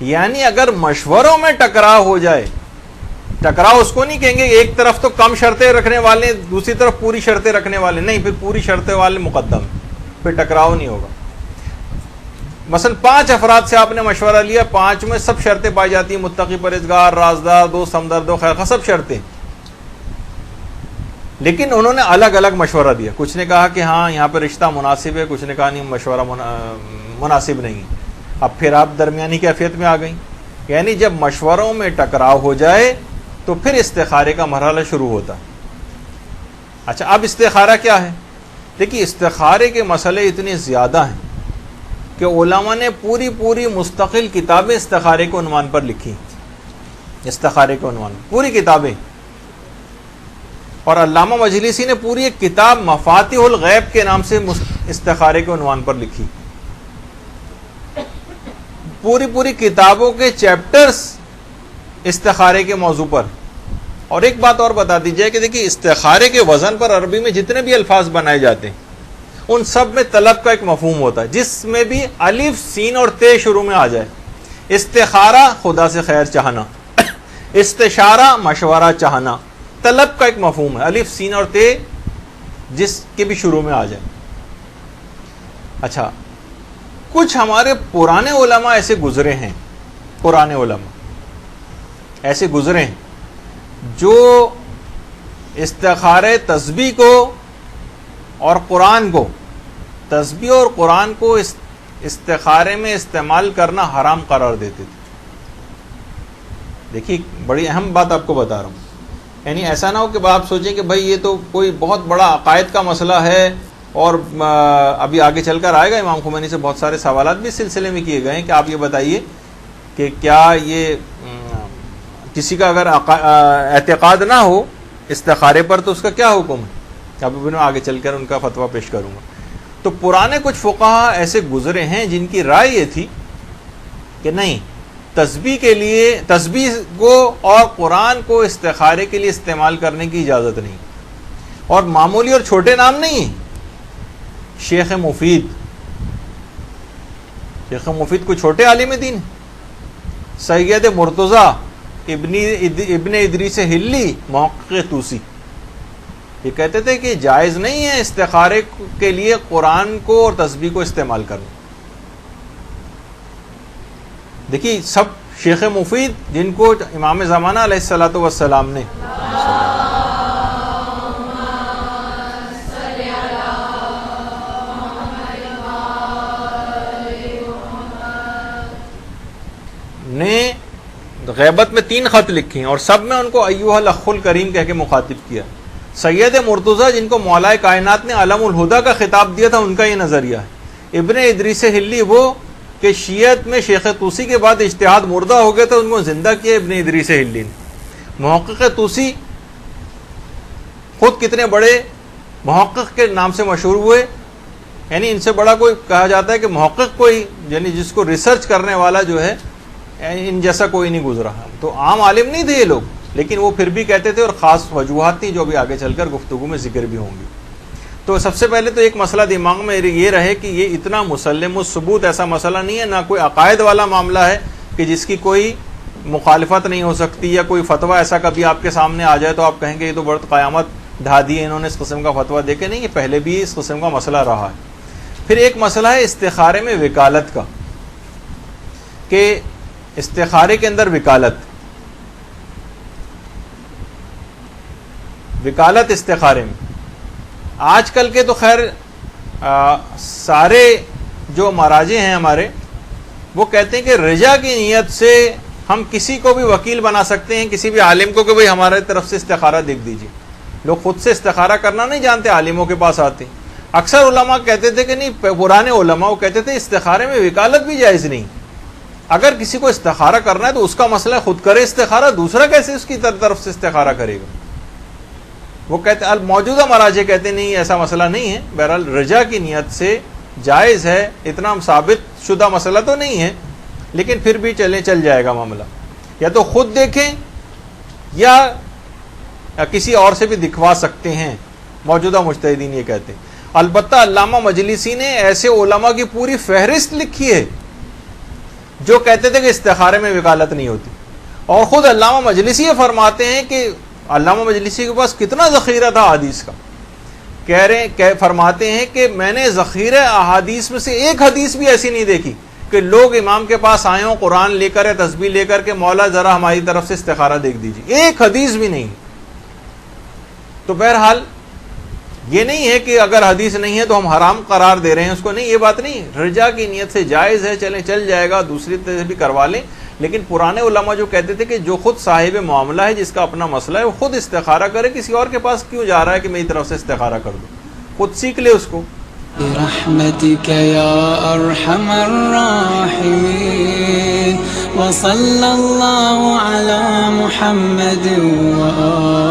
یعنی اگر مشوروں میں ٹکراؤ ہو جائے، ٹکراؤ اس کو نہیں کہیں گے ایک طرف تو کم شرطیں رکھنے والے دوسری طرف پوری شرطیں رکھنے والے، نہیں، پھر پوری شرطیں والے مقدم، پھر ٹکراؤ نہیں ہوگا۔ مثلا 5 افراد سے آپ نے مشورہ لیا، 5 میں سب شرطیں پائی جاتی ہیں، متقی، پرہیزگار، رازدار، دوست، ہمدرد و خیر خواہ، سب شرطیں، لیکن انہوں نے الگ الگ مشورہ دیا۔ کچھ نے کہا کہ ہاں یہاں پہ رشتہ مناسب ہے، کچھ نے کہا نہیں مشورہ مناسب نہیں ہے۔ اب پھر آپ درمیانی کیفیت میں آ گئیں، یعنی جب مشوروں میں ٹکراؤ ہو جائے تو پھر استخارے کا مرحلہ شروع ہوتا ہے۔ اچھا، اب استخارہ کیا ہے؟ دیکھیے، استخارے کے مسئلے اتنے زیادہ ہیں کہ علماء نے پوری مستقل کتابیں استخارے کے عنوان پر لکھی، استخارے کے عنوان پوری کتابیں، اور علامہ مجلسی نے پوری ایک کتاب مفاتیح الغیب کے نام سے استخارے کے عنوان پر لکھی، پوری کتابوں کے چیپٹرز استخارے کے موضوع پر۔ اور ایک بات اور بتا دی جائے کہ دیکھیے، استخارے کے وزن پر عربی میں جتنے بھی الفاظ بنائے جاتے ہیں ان سب میں طلب کا ایک مفہوم ہوتا ہے، جس میں بھی الف، سین اور تے شروع میں آ جائے۔ استخارہ خدا سے خیر چاہنا، استشارہ مشورہ چاہنا، طلب کا ایک مفہوم ہے، الف، سین اور تے جس کے بھی شروع میں آ جائے۔ اچھا، کچھ ہمارے پرانے علماء ایسے گزرے ہیں، پرانے علماء ایسے گزرے ہیں جو استخارے تسبیح کو اور قرآن کو، تسبیح اور قرآن کو استخارے میں استعمال کرنا حرام قرار دیتے تھے۔ دیکھیے، بڑی اہم بات آپ کو بتا رہا ہوں، یعنی ایسا نہ ہو کہ آپ سوچیں کہ بھائی یہ تو کوئی بہت بڑا عقائد کا مسئلہ ہے، اور ابھی آگے چل کر آئے گا، امام خمینی سے بہت سارے سوالات بھی اس سلسلے میں کیے گئے ہیں کہ آپ یہ بتائیے کہ کیا یہ کسی کا اگر اعتقاد نہ ہو استخارے پر تو اس کا کیا حکم ہے؟ اب میں آگے چل کر ان کا فتویٰ پیش کروں گا۔ تو پرانے کچھ فقہا ایسے گزرے ہیں جن کی رائے یہ تھی کہ نہیں، تسبیح کے لیے، تسبیح کو اور قرآن کو استخارے کے لیے استعمال کرنے کی اجازت نہیں، اور معمولی اور چھوٹے نام نہیں ہیں۔ شیخ مفید کوئی چھوٹے عالم دین ہے؟ سید مرتضی ابن ادریس ہلی محقق طوسی، یہ کہتے تھے کہ جائز نہیں ہے استخارے کے لیے قرآن کو اور تسبیح کو استعمال کرنا۔ دیکھیے، سب شیخ مفید جن کو امام زمانہ علیہ الصلوۃ والسلام نے غیبت میں 3 خط لکھے ہیں، اور سب میں ان کو ایھا الاخ الکریم کہہ کے مخاطب کیا۔ سید مرتضی جن کو مولا کائنات نے علم الہدیٰ کا خطاب دیا تھا، ان کا یہ نظریہ ہے۔ ابن ادریس ہلی وہ کہ شیعت میں شیخ طوسی کے بعد اجتہاد مردہ ہو گیا تھا، ان کو زندہ کیا ابن ادریس ہلی نے۔ محقق طوسی خود کتنے بڑے محقق کے نام سے مشہور ہوئے، یعنی ان سے بڑا کوئی کہا جاتا ہے کہ محقق کوئی، یعنی جس کو ریسرچ کرنے والا جو ہے، ان جیسا کوئی نہیں گزرا۔ تو عام عالم نہیں تھے یہ لوگ، لیکن وہ پھر بھی کہتے تھے، اور خاص وجوہات تھیں جو بھی آگے چل کر گفتگو میں ذکر بھی ہوں گی۔ تو سب سے پہلے تو ایک مسئلہ دماغ میں یہ رہے کہ یہ اتنا مسلم الثبوت ایسا مسئلہ نہیں ہے، نہ کوئی عقائد والا معاملہ ہے کہ جس کی کوئی مخالفت نہیں ہو سکتی، یا کوئی فتویٰ ایسا کبھی آپ کے سامنے آ جائے تو آپ کہیں گے یہ تو بڑی قیامت ڈھا دی ہے انہوں نے اس قسم کا فتویٰ دے کے۔ نہیں، یہ پہلے بھی اس قسم کا مسئلہ رہا ہے۔ پھر ایک مسئلہ ہے استخارے میں وکالت کا، کہ استخارے کے اندر وکالت استخارے میں، آج کل کے تو خیر سارے جو مراجع ہیں ہمارے، وہ کہتے ہیں کہ رجا کی نیت سے ہم کسی کو بھی وکیل بنا سکتے ہیں، کسی بھی عالم کو کہ بھئی ہمارے طرف سے استخارہ دیکھ دیجیے۔ لوگ خود سے استخارہ کرنا نہیں جانتے، عالموں کے پاس آتے۔ اکثر علماء کہتے تھے کہ نہیں، پرانے علماء وہ کہتے تھے استخارے میں وکالت بھی جائز نہیں، اگر کسی کو استخارہ کرنا ہے تو اس کا مسئلہ خود کرے استخارہ، دوسرا کیسے اس کی طرف سے استخارہ کرے گا؟ وہ کہتے موجودہ مراجع کہتے نہیں، ایسا مسئلہ نہیں ہے۔ بہرحال رجا کی نیت سے جائز ہے، اتنا ثابت شدہ مسئلہ تو نہیں ہے، لیکن پھر بھی چل جائے گا معاملہ، یا تو خود دیکھیں یا کسی اور سے بھی دکھوا سکتے ہیں، موجودہ مجتہدین یہ کہتے ہیں۔ البتہ علامہ مجلسی نے ایسے علماء کی پوری فہرست لکھی ہے جو کہتے تھے کہ استخارے میں وکالت نہیں ہوتی. اور خود علامہ مجلسی یہ فرماتے ہیں کہ علامہ مجلسی کے پاس کتنا ذخیرہ تھا حدیث کا. فرماتے ہیں کہ میں نے ذخیرہ احادیث میں سے ایک حدیث بھی ایسی نہیں دیکھی کہ لوگ امام کے پاس آئے ہوں قرآن لے کر یا تسبیح لے کر کے مولا ذرا ہماری طرف سے استخارہ دیکھ دیجیے. ایک حدیث بھی نہیں. تو بہرحال یہ نہیں ہے کہ اگر حدیث نہیں ہے تو ہم حرام قرار دے رہے ہیں اس کو, نہیں, یہ بات نہیں. رجا کی نیت سے جائز ہے, چل جائے گا, دوسری طرح بھی کروا لیں. لیکن پرانے علماء جو کہتے تھے کہ جو خود صاحب معاملہ ہے, جس کا اپنا مسئلہ ہے, وہ خود استخارہ کرے, کسی اور کے پاس کیوں جا رہا ہے کہ میری طرف سے استخارہ کر دو, خود سیکھ لے اس کو. برحمتك يا أرحم الراحمين وصلى الله على محمد وآله